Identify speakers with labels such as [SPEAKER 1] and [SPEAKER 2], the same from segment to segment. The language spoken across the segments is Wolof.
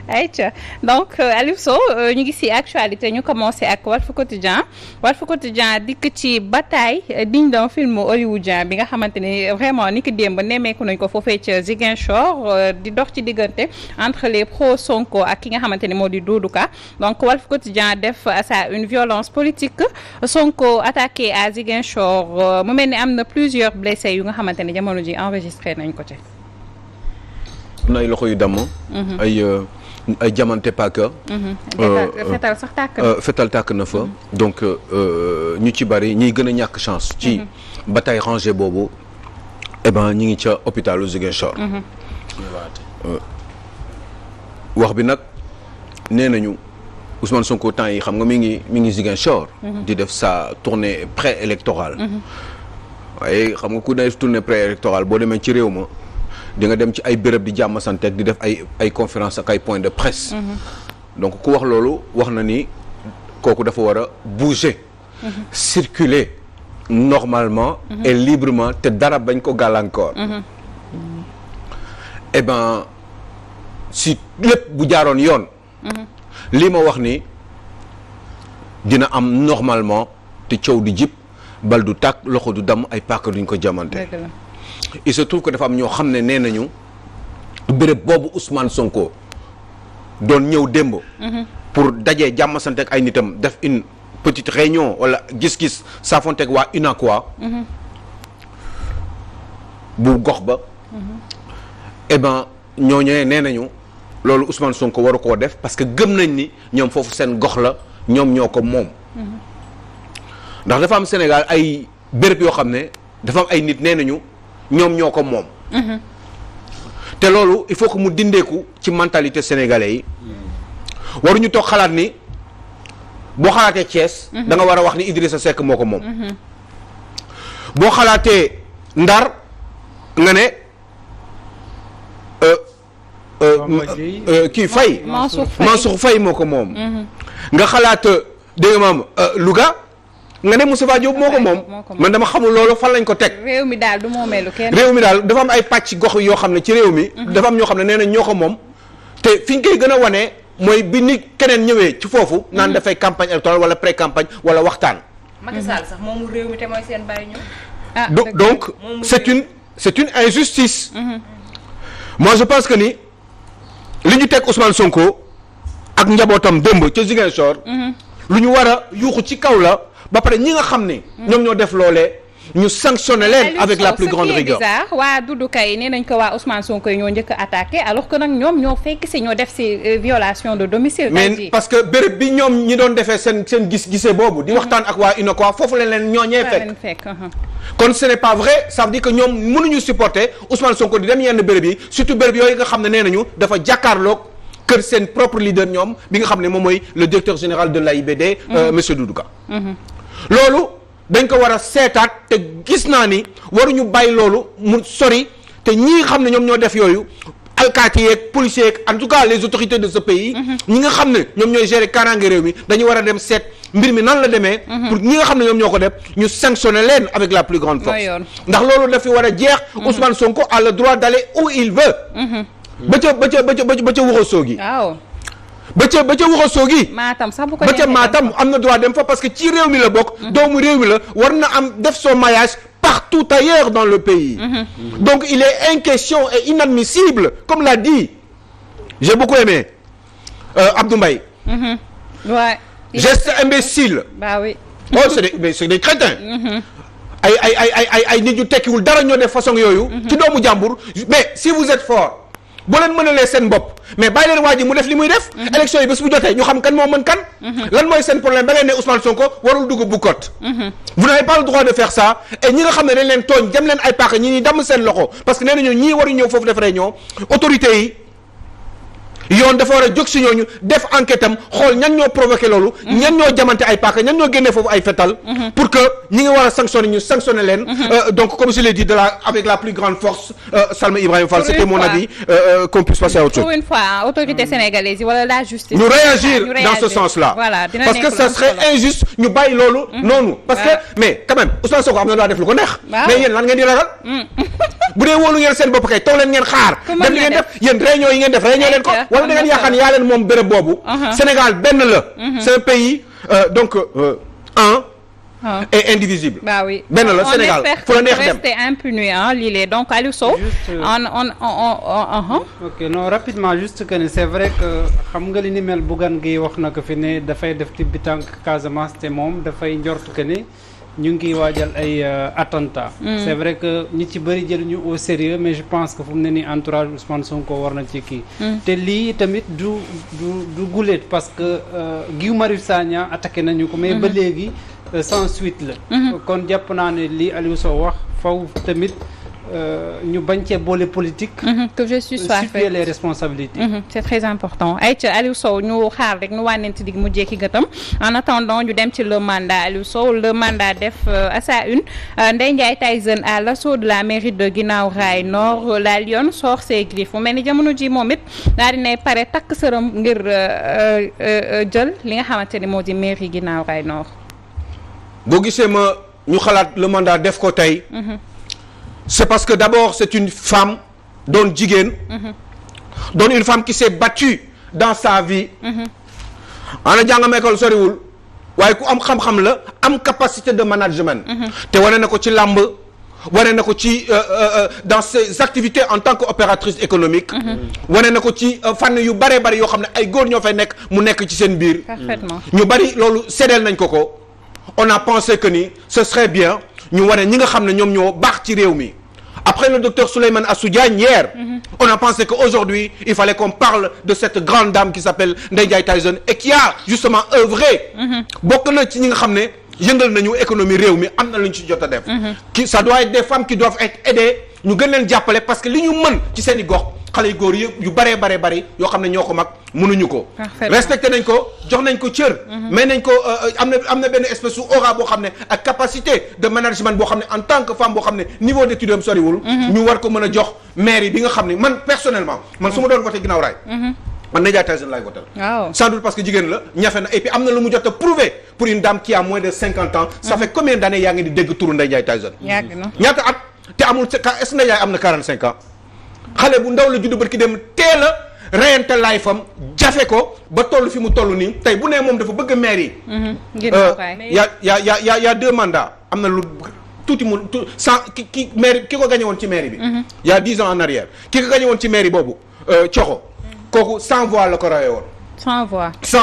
[SPEAKER 1] ayca donc Aliou Sow ñu ngi ci actualité ñu commencé ak Walf Quotidien dikk ci bataille digne d'un film hollywoodien bi nga xamante ni vraiment ni ki démb nemmeeku nañ ko foofee ca Ziguinchor di dox ci diggante entre les pro Sonko ak ki nga xamante ni moo di Doudou Ka donc Walf Quotidien def ça une violence politique Sonko attaqué à Ziguinchor mu mel ni am na plusieurs blessés yu nga xamante ni jamono ji enregistré nañ ko ci.
[SPEAKER 2] am na ay loxo yu damm. ay jamante paaka.
[SPEAKER 1] fetal sax tàkk na.
[SPEAKER 2] fetal tàkk na fa. donc ñu ci bari ñiy gën a ñàkk chance. ci bataille rangée boobu. eh ben ñi ngi ca hôpitalu Ziguinchor. wax bi nag nee nañu Ousmane Sonko temps yi xam nga mi ngi Ziguinchor. di def sa tournée pré-électorale. waaye xam nga ku def tournée pré-électorale boo demee ci réew ma. di nga dem ci ay béréb di jàmm santé di def ay conférence ak ay point de presse. donc ku wax loolu wax na ni kooku dafa war a bouger. circuler normalement. et librement te dara bañ ko gàllankoor. eh ben si lépp bu jaaroon yoon. lii ma wax ni dina am normalement te coow di jib bal du tàkk loxo du damm ay paaka duñ ko jamante. il se trouve que dafa am ñoo xam ne nee nañu béréb boobu Ousmane Sonko doon ñëw démb. pour dajee jàmm sant ak ay nitam def une petite réunion wala gis-gis saafonte ak waa UNACOIS. bu gox ba. eh ben ñooñu nee nañu loolu Ousmane Sonko waru koo def parce que gëm nañ ni ñoom foofu seen gox la ñoom ñoo ko moom. ndax dafa am Sénégal ay béréb yoo xam ne dafa am ay nit nee nañu. ñoom ñoo ko moom. te loolu il faut que mu dindeeku ci mentalité sénégalais yi. waruñu toog xalaat ni boo xalaatee Thiès. da nga war a wax ni Idrissa Seck moo ko moom. boo xalaatee Ndar nga ne kii Faye. Mansour Faye moo ko moom. nga xalaat dégg nga maam Louga. nga ne Moustapha Diop moo ko moom man dama xamul loolu fan lañ ko teg.
[SPEAKER 1] réew mi daal du moomeelu kenn.
[SPEAKER 2] réew mi daal dafa am ay pàcc gox yoo xam ne ci réew mi. dafa am ñoo xam ne nee nañ ñoo ko moom. te fi ñu koy gën a wane mooy bi ni keneen ñëwee ci foofu. naan dafay campagne électorale wala pré campagne wala waxtaan.
[SPEAKER 3] Macky Sall sax moomu réew mi te mooy seen bàyyi
[SPEAKER 1] ñu.
[SPEAKER 2] donc c'est une injustice. moi je pense que ni li ñu teg Ousmane Sonko ak njabootam démb ca Ziguinchor. lu ñu war a yuuxu ci kaw la. ba pare ñi nga xam ne. ñoom ñoo def loolee ñu sanctionné leen avec la plus grande rigueur.
[SPEAKER 1] waa Doudou Ka yi nee nañ ko waa Ousmane Sonko yi ñoo njëkk a attaqué alors que nag ñoom ñoo fekk si ñoo def si violation de domicile.
[SPEAKER 2] mais parce que béréb bi ñoom ñi doon defee seen gis-gisee boobu. di waxtaan ak waa UNACOIS foofu leen ñooñee fekk. kon ce n'est pas vrai ça veut dire que ñoom mënuñu supporter Ousmane Sonko di dem yenn béréb yi surtout béréb yooyu nga xam ne nee nañu dafa jàkkaarloog kër seen propre leader ñoom bi nga xam ne moom mooy le directeur général de l'AIBD. monsieur Doudou Ka. loolu dañ ko war a seetaat te gis naa ni waruñu bàyyi loolu mu sori te ñii xam ne ñoom ñoo def yooyu alkaati yeeg policiers yeeg en tout cas les autorités de ce pays. ñi nga xam ne ñoom ñooy gérer kaaraange réew mi dañu war a dem seet mbir mi nan la demee. pour ñi nga xam ne ñoom ñoo ko def ñu sanctionner leen avec la plus grande force. ndax loolu dafi war a jeex. Ousmane Sonko a le droit d'aller où il veut. ba ca Ourossogui. waaw. ba ca Ourossogui.
[SPEAKER 1] Matam sax bu ko
[SPEAKER 2] ba ca Matam am na droit dem fa parce que ci réew mi la bokk. doomu réew mi la war na am def son maillage partout ailleurs dans le pays. donc il est inquestion et inadmissible comme l'a dit j'ai beaucoup aimé Abdou Mbaye.
[SPEAKER 1] Ouais.
[SPEAKER 2] Geste imbécile.
[SPEAKER 1] Bah oui.
[SPEAKER 2] Oh c'est des crétins. ay nit ñu tekkiwul dara ñoo def façon yooyu. ci doomu jàmbur mais si vous êtes fort. boo leen mënalee seen bopp mais bàyyi leen waa ji mu def li muy def. élection yi bés bu jotee ñu xam kan moo mën kan. lan mooy seen problème ba ngeen ne Ousmane Sonko warul dugg Bukot. vous n'avez pas le droit de faire ça et ñi nga xam ne dañ leen tooñ jëm leen ay paaka ñi damm seen loxo parce que nee nañu ñii waruñu ñëw foofu def réunion autorités yi yoon dafa war a jóg si ñooñu def enquête am xool ñan ñoo provoqué loolu. ñan ñoo jamante ay paaka ñan ñoo génnee foofu ay fetal. pour que ñi nga war a sanctionner ñu sanctionner leen. donc comme je l'ai dit avec la plus grande force Salma Ibrahima Fall c'était mon avis qu'on puisse passer à autre chose.
[SPEAKER 1] pour une fois autorité sénégalaise yi wala la justice.
[SPEAKER 2] ñu réagir dans ce sens-là.
[SPEAKER 1] voilà
[SPEAKER 2] parce que ça serait injuste ñu bàyyi loolu. noonu parce que mais quand même Ousmane Sonko am na loo def lu ko neex. mais yéen lan ngeen di ragal. bu dee wóolu ngeen seen bopp kay toog leen ngeen xaar. def li ngeen def yéen réunion yi ngeen def réunion leen ko. wala da ngeen yaakaar ne yaa leen moom béréb boobu. Sénégal benn la. c'est un pays donc et indivisible.
[SPEAKER 1] bah oui
[SPEAKER 2] benn la Sénégal fu la neex dem
[SPEAKER 1] rester impuni lii donc Aliou Sow.
[SPEAKER 4] ok non rapidement juste que ne c'est vrai que xam nga li ni mel Bougane gi wax na ko fi ne dafay def tibbi tànk Casamance te moom dafay njort que ne ñu ngi waajal ay attentat c'est vrai que ñi ci bëri jëluñu au sérieux mais je pense que fu mu ne nii entourage Ousmane Sonko war na ci kii. te lii tamit du guléet parce que Guy Marius Sagna attaqué nañu ko mais ba léegi sans suite la. kon jàpp naa ne lii Aliou Sow wax faw tamit ñu bañ cee boole politique.
[SPEAKER 1] que je suis
[SPEAKER 4] situer les responsabilités.
[SPEAKER 1] c'est très important ayca Aliou Sow ñu xaar rek ñu wànnenti dig mu jekki gëtam en attendant ñu dem ci le mandat Aliou Sow le mandat def à sa une Ndeye Ndiaye Tyson à l'assaut de la mairie de Guinaw Rail Nord la Lionne sort ses griffes mu mel ni jamono ji moom it daal dinay pare takk sëram ngir jël li nga xamante ni moo di mairie Guinaw Rail Nord.
[SPEAKER 2] boo gisee ma ñu xalaat le mandat def ko tey. c'est parce que d'abord c'est une femme doon jigéen. doon une femme qui s'est battue dans sa vie. ana jàngam école soriwul waaye ku am xam-xam la am capacité de management. te wane na ko ci làmb wane na ko ci dans ses activités en tant qu'opératrice économique. wane na ko ci fànn yu bare bari yoo xam ne ay góor ñoo fay nekk mu nekk ci seen biir.
[SPEAKER 1] parfaitement
[SPEAKER 2] ñu bari loolu séddale nañ ko. on a pensé que ni ce serait bien ñu wane ñi nga xam ne ñoom ñoo baax ci réew mi après le docteur Souleymane Assou Diagne hier on a pensé que aujourd'hui il fallait qu'on parle de cette grande dame qui s'appelle Ndeye Ndiaye Tyson et qui a justement œuvré bokk na ci ñi nga xam ne yëngal nañu économie réew mi am na lu ñu ci jot a def qui ça doit être des femmes qui doivent être aidées ñu gën leen jàppale parce que li ñu mën ci seen i gox xale yu góor yu baree bari yoo xam ne ñoo ko mag mënuñu ko respecté nañ ko jox nañ ko cër mais nañ ko am na benn espèce su aura boo xam ne ak capacité de management boo xam ne en tant que femme boo xam ne niveau d'étude am soriwul ñu war ko mën a jox mairie bi nga xam ne man personnellement man su ma doon voté Guinaw Rail man Ndeye Ndiaye Tyson laay voté sans doute parce que jigéen la ñafe na et puis am na lu mu jot a prouvé pour une dame qui a moins de 50 ans ça fait combien d'années yaa ngi di dégg turu Ndeye Ndiaye Tyson ñaata at te amul est-ce que Ndeye Ndiaye am na 45 ans xale bu ndaw la juddu barki dem teel a reyante laay fam jafe ko ba toll fi mu toll nii tey bu nee moom dafa bëgg maire yi y a 2 mandats am na lu tuuti mu sans ki maire ki ko gagné woon ci mairie bi y a 10 ans en arrière ki ko gagné woon ci mairie boobu coxo kooku 100 voix la ko rawee woon
[SPEAKER 1] 100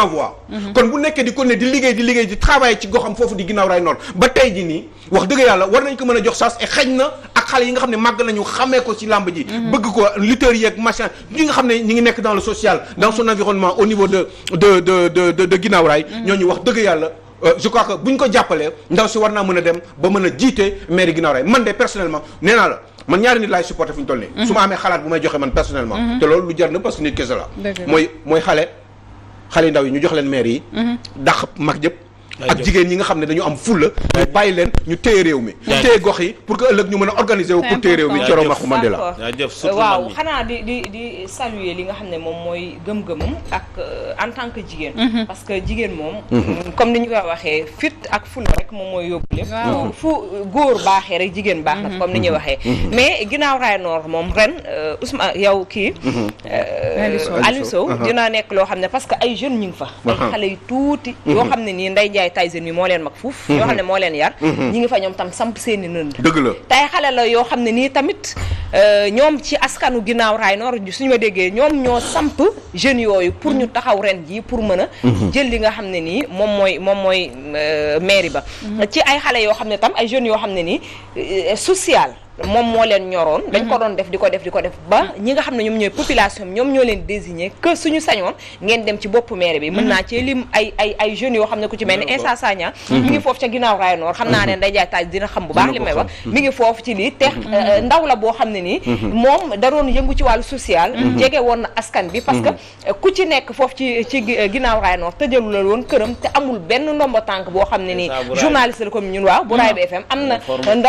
[SPEAKER 1] voix
[SPEAKER 2] kon bu nekkee di ko ne di liggéey di travailler ci goxam foofu di Guinaw Rail Nord ba tey ji nii wax dëgg yàlla war nañ ko mën a jox chance et xëy na ak xale yi nga xam ne màgg nañu xamee ko ci làmb ji bëgg ko lutteurs yeeg machin ñi nga xam ne ñi ngi nekk dans le social dans son environnement au niveau de Guinaw Rail ñooñu wax dëgg yàlla je crois que buñ ko jàppalee ndaw si war naa mën a dem ba mën a jiite mairie Guinaw Rail man de personnellement nee naa la man ñaari nit laay supporté fu ñu toll nii su ma amee xalaat bu may joxe man personnellement te loolu lu jar na parce que nit kese la mooy xale ndaw yi ñu jox leen maire yi ndax mag jëpp ak jigéen ñi nga xam ne dañu am fulla ñu bàyyi leen ñu téye réew mi téye gox yi pour que ëllëg ñu mën a organiser wu pour téye réew mi Thioro Maxu Mandela
[SPEAKER 3] waaw xanaa di saluer li nga xam ne moom mooy gëm-gëmam ak en tant que jigéen parce que jigéen moom comme ni ñu koy waxee fit ak fulla rek moom mooy yóbbu lépp fu góor baaxee rek jigéen baax na comme ni ñuy waxee mais Guinaw Rail Nord moom ren Ousmane yow kii Aliou Sow dina nekk loo xam ne parce que ay jeunes ñu ngi fa ay xale yu tuuti yoo xam ne nii Ndeye Ndiaye Tyson yi moo leen mag fuuf yoo xam ne moo leen yar ñi ngi fa ñoom tam samp seeni nënd
[SPEAKER 2] dëgg la
[SPEAKER 3] tey xale la yoo xam ne nii tamit ñoom ci askanu Guinaw Rail Nord suñu ma déggee ñoom ñoo samp jeunes yooyu pour ñu taxaw ren ji pour mën a jël li nga xam ne nii moom mooy mairie ba ci ay xale yoo xam ne tam ay jeunes yoo xam ne nii social moom moo leen ñoroon dañ ko doon def di ko def ba ñi nga xam ne ñoom ñooy population ñoom ñoo leen désigné que suñu sañoon ngeen dem ci boppu maire bi mën naa ci lim ay jeunes yoo xam ne ku ci mel ni Insa Sagna mi ngi foofu ca ginnaaw raay noor xam naa ne Ndeye Ndiaye Taaj dina xam bu baax li may wax mi ngi foofu ci lii te ndaw la boo xam ne nii moom da doon yëngu ci wàllu social jege woon na askan bi parce que ku ci nekk foofu ci ginnaaw raay noor tëjalu la woon këram te amul benn ndomba tànk boo xam ne nii journaliste la comme ñun waaw bu Raay BFM am na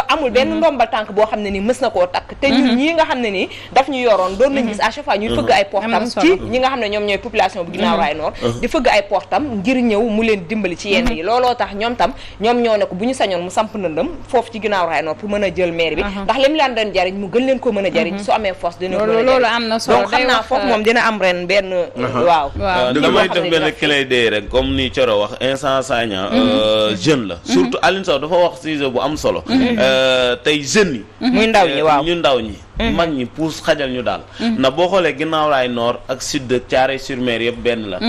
[SPEAKER 3] amul benn ndombal tànk boo xam ne nii mës na koo takk te ñun ñii nga xam ne nii daf ñu yoroon doon nañ gis à chaque fois ñuy fëgg ay portam ci ñi nga xam ne ñoom ñooy population bu ginnaaw raay noor di fëgg ay portam ngir ñëw mu leen dimbali ci yenn yi looloo tax ñoom tam ñoom ñoo ne ko bu ñu sañoon mu samp ndëndëm foofu ci ginnaaw raay noor pour mën a jël maire bi ndax lim leen doon jariñ mu gën leen ko mën a jariñ su amee force dina ko mën a
[SPEAKER 1] loolu am na solo
[SPEAKER 3] donc xam naa foofu moom dina am ren benn waaw
[SPEAKER 5] damay def benn clé de rek comme ni Thioro wax Insa Sagna jeune la surtout Aline Sow dafa wax sujet bu am solo tey jeunes yi
[SPEAKER 3] muy ndaw ñi waaw
[SPEAKER 5] ñu ndaw ñi mag ñi puus xajal ñu daal na boo xoolee ginnaaw raay nord ak sud de Thiaroye-sur-Mer yëpp benn la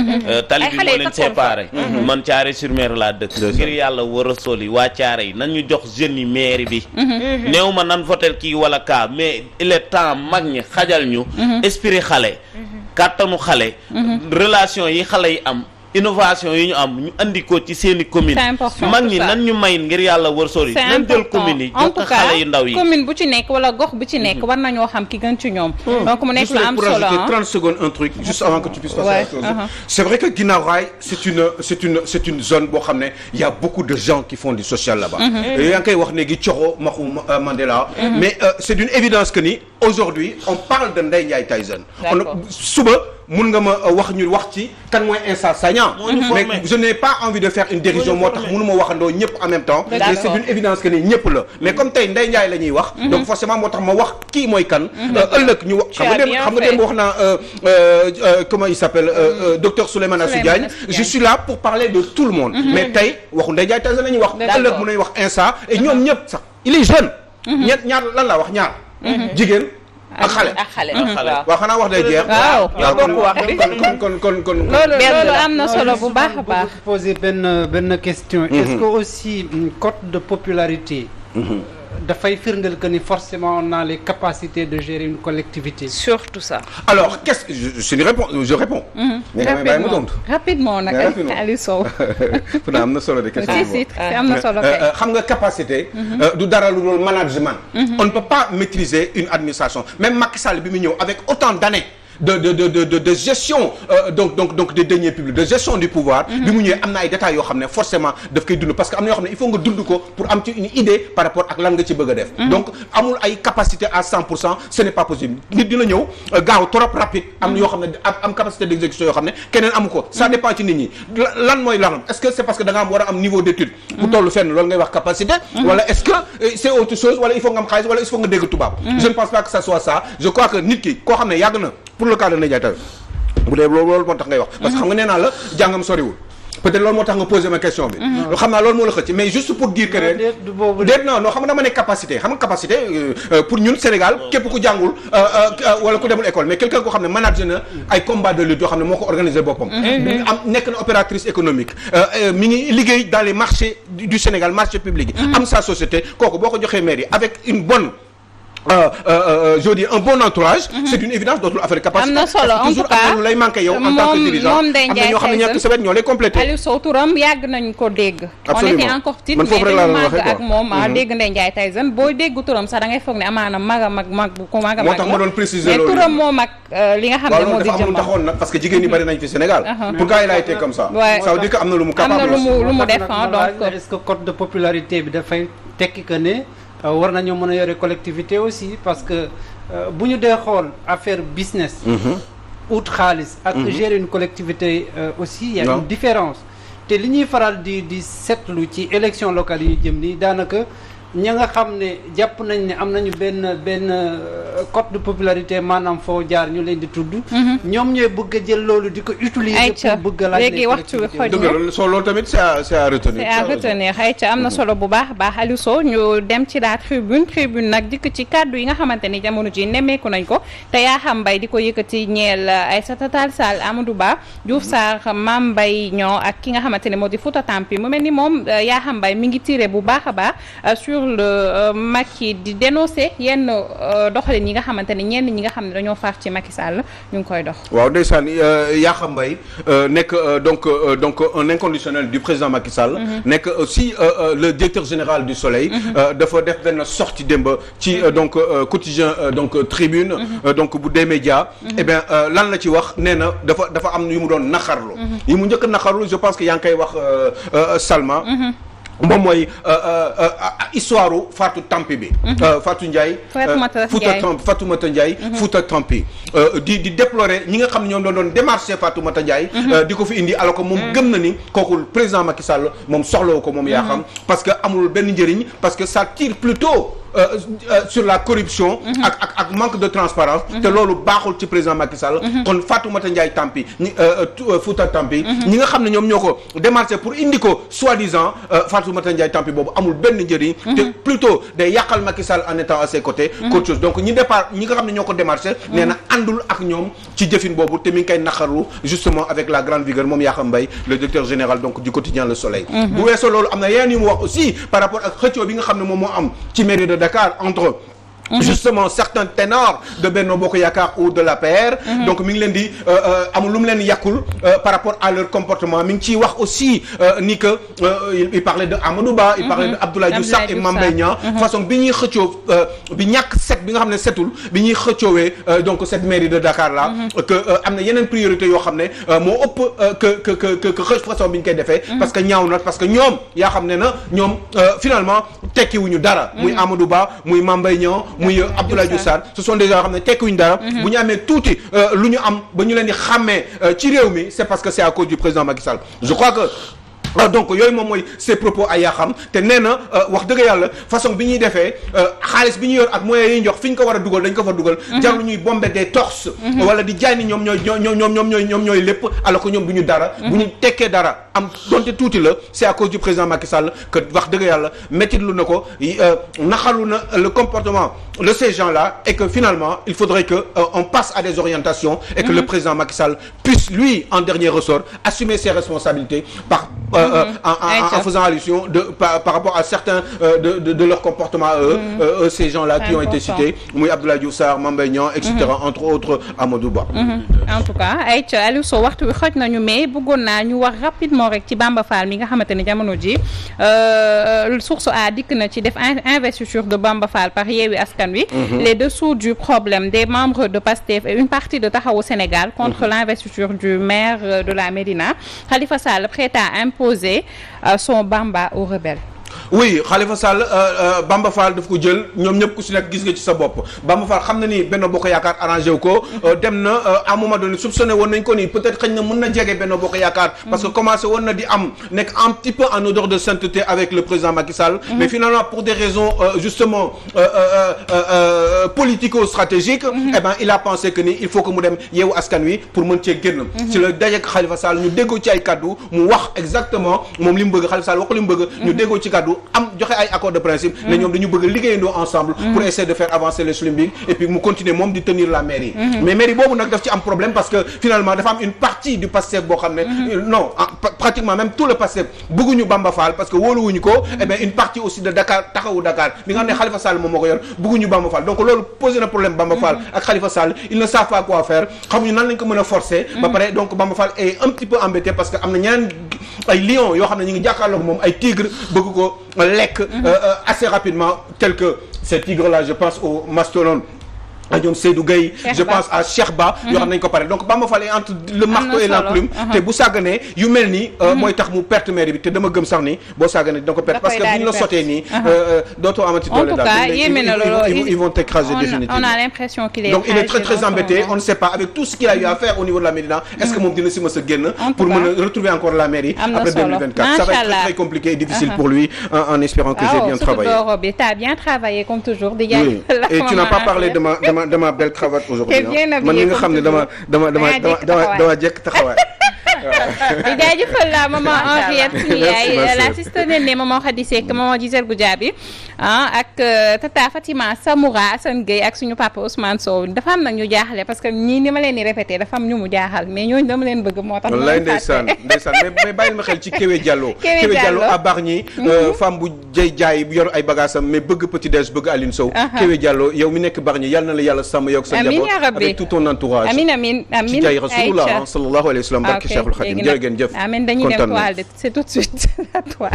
[SPEAKER 5] tali bi moo leen séparé man Thiaroye-sur-Mer laa dëkk ngir yàlla war a soli waa Thiaroye yi nan ñu jox jeunes yi mairie bi néew ma nan votel kii wala kaa mais il est temps mag ñi xajal ñu esprit xale kàttanu xale relation yi xale yi am innovation yi ñu am ñu andi ko ci seeni commune mag ñi nan ñu may ngir yàlla wër sori nan jël commune yi jox ko xale yu ndaw yi
[SPEAKER 1] commune bu ci nekk wala gox bu ci nekk war nañoo xam ki gën ci ñoom donc mu nekk lu am solo
[SPEAKER 2] pour ajouter 30 secondes un truc juste avant que tu puisses passer à la chose c'est vrai que Guinaw Rail c'est une zone boo xam ne il y a beaucoup de gens qui font du social là-bas yaa ngi koy wax léegi Thioro Maxu Mandela mais c'est d'une évidence que ni aujourd'hui on parle de Ndeye Ndiaye Tyson suba mun nga ma wax ñu wax ci kan mooy Insa Sagna mais je n'ai pas envie de faire une dérision moo tax mënu ma waxandoo ñëpp en même temps et c'est une évidence que ni ñëpp la mais comme tey Ndeye Ndiaye la ñuy wax donc forcément moo tax ma wax kii mooy kan ëllëg ñu wax xam nga démb wax naa comment il s'appelle docteur Souleymane Assou Diagne je suis là pour parler de tout le monde mais tey waxu Ndeye Ndiaye Tyson la ñuy wax ëllëg mën nañu wax Insa et ñoom ñëpp sax il est jeune ñaar lan la wax ñaar jigéen ak xale waaw xanaa wax day jeex. kon
[SPEAKER 1] loolu am na solo bu baax a baax.
[SPEAKER 4] poser benn question. est-ce que aussi cote de popularité. dafay firndeel que ni forcément on a les capacités de gérer une collectivité.
[SPEAKER 3] surtout ça.
[SPEAKER 2] alors qu'est-ce que je réponds.
[SPEAKER 1] rapidement nag Aliou Sow.
[SPEAKER 2] fu am na solo de question
[SPEAKER 1] si am na solo kay.
[SPEAKER 2] xam nga capacité. du dara lu dul management. on ne peut pas maîtriser une administration même Macky Sall bi mu ñëw avec autant d'années. de gestion donc des deniers publics de gestion du pouvoir bi mu ñëwee am na ay détails yoo xam ne forcément daf koy dund parce que am na yoo xam ne il faut nga dund ko pour am ci une idée par rapport ak lan nga ci bëgg a def donc amul ay capacité à 100% ce n'est pas possible nit dina ñëw gaaw trop rapide am yoo xam ne am capacité d'exécution yoo xam ne keneen amu ko ça dépend ci nit ñi lan mooy lan est-ce que c'est parce que da nga am war a am niveau d'étude bu tollu fenn loolu ngay wax capacité wala est-ce que c'est autre chose wala il faut nga am xaalis wala il faut nga dégg tubaab je ne pense pas que ça soit ça je crois que nit ki koo xam ne yàgg na pour le cas de Ndeye Ndiaye Tyson bu dee loolu moo tax ngay wax parce que xam nga nee naa la jàngam soriwul peut-être loolu moo tax nga posé ma question bi xam naa loolu moo la xëcc mais juste pour dire que ren déet non xam nga dama ne capacité xam nga capacité pour ñun Sénégal képp ku jàngul wala ku demul école mais quelqu'un koo xam ne manager na ay combat de lutte yoo xam ne moo ko organisé boppam am nekk na opératrice économique mi ngi liggéey dans les marchés du Sénégal marché public yi am sa société kooku boo ko joxee maire yi avec une bonne je veux dire un bon entourage c'est une évidence dootul affaire capacité
[SPEAKER 1] am na solo en tout cas
[SPEAKER 2] am na lu lay manqué yow en tant que dirigeant
[SPEAKER 1] moom Ndeye Ndiaye
[SPEAKER 2] am na ñoo xam ne ñàkk sa wet ñoo lay complété
[SPEAKER 1] Aliou Sow turam yàgg nañ ko dégg on était encore petite
[SPEAKER 2] man foofu rek laa doon waxee
[SPEAKER 1] ak moom dégg Ndeye Ndiaye Tyson boo dégg turam sax da ngay foog ne amaana mag bu ko mag
[SPEAKER 2] moo tax ma doon préciser loolu
[SPEAKER 1] mais turam moo mag li nga xam ne moo di
[SPEAKER 2] jëm taxoon nag parce que jigéen ñi bari nañ fi Sénégal pourquoi il a été comme ça ça veut dire que am na lu mu capable
[SPEAKER 1] am na lu mu def donc
[SPEAKER 4] est-ce que cote de popularité bi dafay tekki que ne war nañoo mën a yore collectivité aussi parce que bu ñu dee xool affaire business ut xaalis ak gérer une collectivité aussi il y a une différence te li ñuy faral di seetlu ci élection locale yi jëm nii daanaka ña nga xam ne jàpp nañ ne am nañu benn cote de popularité maanaam foo jaar ñu leen di tudd ñoom ñooy bëgg a jël loolu di ko utiliser pour bëgg a laaj
[SPEAKER 1] léegi waxtu bi xoj
[SPEAKER 2] na soo loolu tamit c'est à retenir
[SPEAKER 1] c'est à retenir Aïcha am na solo bu baax a baax Aliou Sow ñu dem ci la tribune nag dikk ci kàddu yi nga xamante ni jamono ji nemmeeku nañ ko te Yakham Mbaye di ko yëkkati ñeel Aïssata Tall Sall Amadou Ba Diouf Sarr Mame Mbaye Niang ak ki nga xamante ne moo di Fouta Tampi mu mel ni moom Yakham Mbaye mi ngi tiré bu baax a baax sur le Macky di dénoncer yenn doxalin yi nga xamante ne ñenn ñi nga xam ne dañoo far ci Macky Sall ñu ngi koy dox.
[SPEAKER 2] waaw ndeysaan Yakham Mbaye nekk donc un inconditionnel du président Macky Sall. nekk aussi le directeur général du Soleil. dafa def benn sortie démb ci donc quotidien donc Tribune. donc bu des médias. eh bien lan la ci wax nee na dafa am yu mu doon naqarlu. yi mu njëkk a naqarlu je pense que yaa ngi koy wax Salma. moom mooy histoire Fatou Tampi bi. Fatou Ndiaye. Fatoumata Ndiaye. Fouta Tampi di déplorer ñi nga xam ne ñoom doon démarcher Fatoumata Ndiaye. di ko fi indi alors que moom gëm na ni kooku président Macky Sall moom soxlawu ko moom yaa xam. parce que amul benn njëriñ parce que ça tire plutôt. sur la corruption. ak manque de transparence te loolu baaxul ci président Macky Sall. kon Fatoumata Ndiaye Tampi Fouta Tampi. ñi nga xam ne ñoom ñoo ko démarché pour indi ko soi-disant Fatoumata Ndiaye Tampi boobu amul benn njëriñ. te plutôt day yàqal Macky Sall en étant à ses côtés. qu'autre chose donc ñi nga xam ne ñoo ko démarché. nee na àndul ak ñoom ci jëfin boobu te mi ngi koy naqarlu justement avec la grande vigueur moom Yakham Mbaye le directeur général donc du quotidien Le Soleil. bu weesoo loolu am na yeneen yu mu wax aussi par rapport ak xëccoo bi nga xam ne moom moo am ci mairie de Dakar entre justement certains ténors de Benno Bokk Yaakaar ou de l'APR. donc mi ngi leen di amul lu mu leen yàqul par rapport à leur comportement mi ngi ciy wax aussi ni que il parlait de Amadou Ba. il parlait de Abdoulaye Diouf Sarr et Mame Mbaye Niang façon bi ñuy xëccoo bi ñàkk set bi nga xam ne setul bi ñuy xëccoowee donc cette mairie de Dakar là. que am na yeneen priorité yoo xam ne moo ëpp que façon bi ñu koy defee. parce que ñaaw na parce que ñoom yaa xam ne na ñoom finalement tekkiwuñu dara. muy Amadou Ba muy Mame Mbaye Niang muy Abdoulaye Diouf Sarr ce sont des gens yoo xam ne tekkiwuñu dara. bu ñu amee tuuti lu ñu am ba ñu leen di xàmmee ci réew mi c'est parce que c'est à cause du président Macky Sall je crois que. donc yooyu moom mooy ses propos ay Yakham te nee na wax dëgg yàlla façon bi ñuy defee xaalis bi ñu yor ak moyens yi ñu jox fi ñu ko war a dugal dañ ko fa dugal. jarul ñuy bomber des torses. wala di jaay ni ñoom ñooy lépp alors que ñoom du ñu dara. bu ñu tekkee dara am donte tuuti la c'est à cause du président Macky Sall que wax dëgg yàlla méttitlu na ko naxalu na le comportement de ces gens-là et que finalement il faudrait que on passe à des orientations. et que le président Macky Sall puisse lui en dernier ressort assumer ses responsabilités en faisant allusion par rapport à certains de leur comportement à eux ces gens-là qui ont été cités muy Abdoulaye Diouf Sarr Mame Mbaye Niang etc. entre autres Amadou Ba.
[SPEAKER 1] en tout cas ay ca Aliou Sow waxtu bi xoj nañu mais bëggoon naa ñu wax rapidement rek ci Bamba Fall mi nga xamante ne jamono ji source a dikk na ci def investiture de Bamba Fall par Yewwi Askan Wi. les dessous du problème des membres de PASTEF et une partie de Taxawu Sénégal contre l'investiture du maire de la Médina Khalifa Sall prêt à imposer son Bamba aux rebelles.
[SPEAKER 2] oui Khalifa Sall Bamba Fall daf ko jël ñoom ñëpp ku si nekk gis nga ci sa bopp Bamba Fall xam na ni Benno Bokk Yaakaar arrangé wu ko dem na à un moment donné soupçonné woon nañ ko ni peut-être xëy na mën na jege Benno Bokk Yaakaar parce que commencé woon na di am nekk un petit peu en odeur de sainteté avec le président Macky Sall. mais finalement pour des raisons justement politico-stratégiques. eh ben il a pensé que ni il faut que mu dem Yewwi Askan Wi pour mën cee génn. ci la dajeeg Khalifa Sall ñu déggoo ci ay kaddu mu wax exactement moom li mu bëgg Khalifa Sall wax li mu bëgg. ñu déggoo ci kaddu am joxe ay accord de principe ne ñoom dañu bëgg liggéeyandoo ensemble pour essayer de faire avancer les Slimbing et puis mu continuer moom di tenir la mairie. mais mairie boobu nag daf ci am problème parce que finalement dafa am une partie du Pastef boo xam ne non pratiquement même tout le Pastef bëgguñu Bamba Fall parce que wóoluwuñu ko et bien une partie aussi de Dakar Taxawu Dakar bi nga xam ne Khalifa Sall moom moo ko yor bëgguñu Bamba Fall donc loolu posé na problème Bamba Fall ak Khalifa Sall ils ne savent pas quoi faire xamuñu nan lañ ko mën a forcer ba pare donc Bamba Fall est un petit peu embêté parce que am na ñeneen ay lions yoo xam ne ñu ngi jàkkaarloog moom ay tigres bëgg ko lekk assez rapidement tel que ces tigres là je pense au mastodonte a ñoom Seydou Gueye je pense à Cheikh Ba yoo xam nañ ko pare donc Bamba Fall est entre le marteau et l'enclume te bu sàgganee yu mel nii mooy tax mu perte mairie bi te dama gëm sax ni boo sàgganee dina ko perte parce que bu ñu la sotee nii dootoo amati doole daal ils vont t'écraser définitivement
[SPEAKER 1] on a l'impression qu'il est
[SPEAKER 2] donc il est très embêté on ne sait pas avec tout ce qu'il a eu à faire au niveau de la Médina est-ce que moom dina si mës a génn pour mën a retrouver encore la mairie après 2024 ça va être très compliqué et difficile pour lui en espérant que j'ai bien travaillé
[SPEAKER 1] t'as bien travaillé comme toujours
[SPEAKER 2] et tu n'as pas parlé de ma belle cravate aujourd'hui man mi nga xam ne dama jekk taxawaay
[SPEAKER 1] di jaajëfal la maman Henriette suñu yaay la sister Néné maman Khady Seck maman Gisèle Goudiaby ak tata Fatima Samoura Assane Gueye ak suñu papa Ousmane Sow dafa am nag ñu jaaxale parce que ñii ni ma leen di répété dafa am ñu mu jaaxal mais ñooñu dama leen bëgg moo tax.
[SPEAKER 2] wallaay ndeysaan mais bàyyil ma xel ci Kéwé Diallo. Kéwé Diallo à Bargny femme bu jaay yor ay bagaasam mais bëgg petit déj bëgg Aline Sow. Kéwé Diallo yow mi nekk Bargny yal na la yàlla sàmm yow ak sa njaboot avec tout ton entourage.
[SPEAKER 1] amiin
[SPEAKER 2] ci jaay Rasulullah sallallahu alayhi wa sallam barke Cheikhul Khadim jërë ngeen jëf.
[SPEAKER 1] amiin dañuy dem toile c'est tout de suite à toi.